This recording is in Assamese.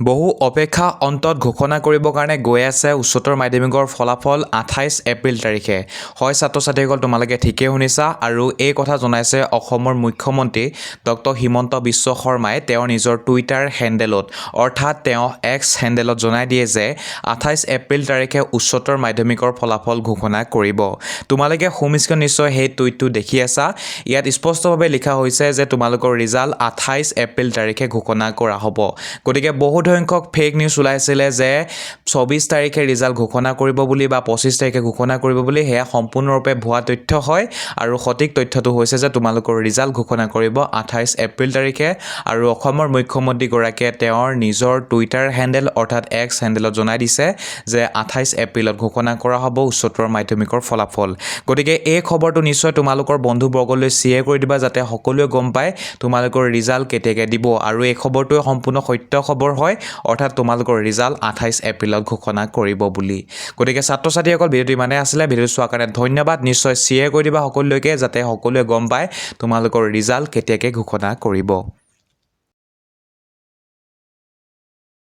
বহু অপেক্ষা অন্তত ঘোষণা কৰিবৰ কাৰণে গৈ আছে উচ্চতৰ মাধ্যমিকৰ ফলাফল 28 এপ্ৰিল তাৰিখে। হয় ছাত্ৰ ছাত্ৰীসকল, তোমালোকে ঠিকেই শুনিছা আৰু এই কথা জনাইছে অসমৰ মুখ্যমন্ত্ৰী ডক্টৰ হিমন্ত বিশ্ব শৰ্মাই তেওঁৰ নিজৰ টুইটাৰ হেণ্ডেলত, অৰ্থাৎ তেওঁ এক্স হেণ্ডেলত জনাই দিয়ে যে 28 এপ্ৰিল তাৰিখে উচ্চতৰ মাধ্যমিকৰ ফলাফল ঘোষণা কৰিব। তোমালোকে হোম স্ক্ৰীন নিশ্চয় সেই টুইটটো দেখি আছা। ইয়াত স্পষ্টভাৱে লিখা হৈছে যে তোমালোকৰ ৰিজাল্ট 28 এপ্ৰিল তাৰিখে ঘোষণা কৰা হ'ব। গতিকে বহু সংখ্যক ফেক নিউজ ওলাইছিলে যে 24 তাৰিখে ৰিজাল্ট ঘোষণা কৰিব বুলি বা 25 তাৰিখে ঘোষণা কৰিব বুলি। সেয়া সম্পূৰ্ণৰূপে ভুৱা তথ্য হয় আৰু সঠিক তথ্যটো হৈছে যে তোমালোকৰ ৰিজাল্ট ঘোষণা কৰিব 28 এপ্ৰিল তাৰিখে। আৰু অসমৰ মুখ্যমন্ত্ৰীগৰাকীয়ে তেওঁৰ নিজৰ টুইটাৰ হেণ্ডেল অৰ্থাৎ এক্স হেণ্ডেলত জনাই দিছে যে 28 এপ্ৰিলত ঘোষণা কৰা হ'ব উচ্চতৰ মাধ্যমিকৰ ফলাফল। গতিকে এই খবৰটো নিশ্চয় তোমালোকৰ বন্ধুবৰ্গলৈ শ্বেয়াৰ কৰি দিবা যাতে সকলোৱে গম পায় তোমালোকৰ ৰিজাল্ট কেতিয়াকৈ দিব। আৰু এই খবৰটোৱে সম্পূৰ্ণ সত্য খবৰ হয়, অৰ্থাৎ তোমালোকৰ ৰিজাল্ট 28 এপ্ৰিলত ঘোষণা কৰিব বুলি। গতিকে ছাত্ৰ ছাত্ৰীসকল, ভিডিঅ'টো ইমানেই আছিলে। ভিডিঅ'টো চোৱাৰ কাৰণে ধন্যবাদ। নিশ্চয় শ্বেয়াৰ কৰি দিবা সকলোলৈকে যাতে সকলোৱে গম পায় তোমালোকৰ ৰিজাল্ট কেতিয়াকৈ ঘোষণা কৰিব।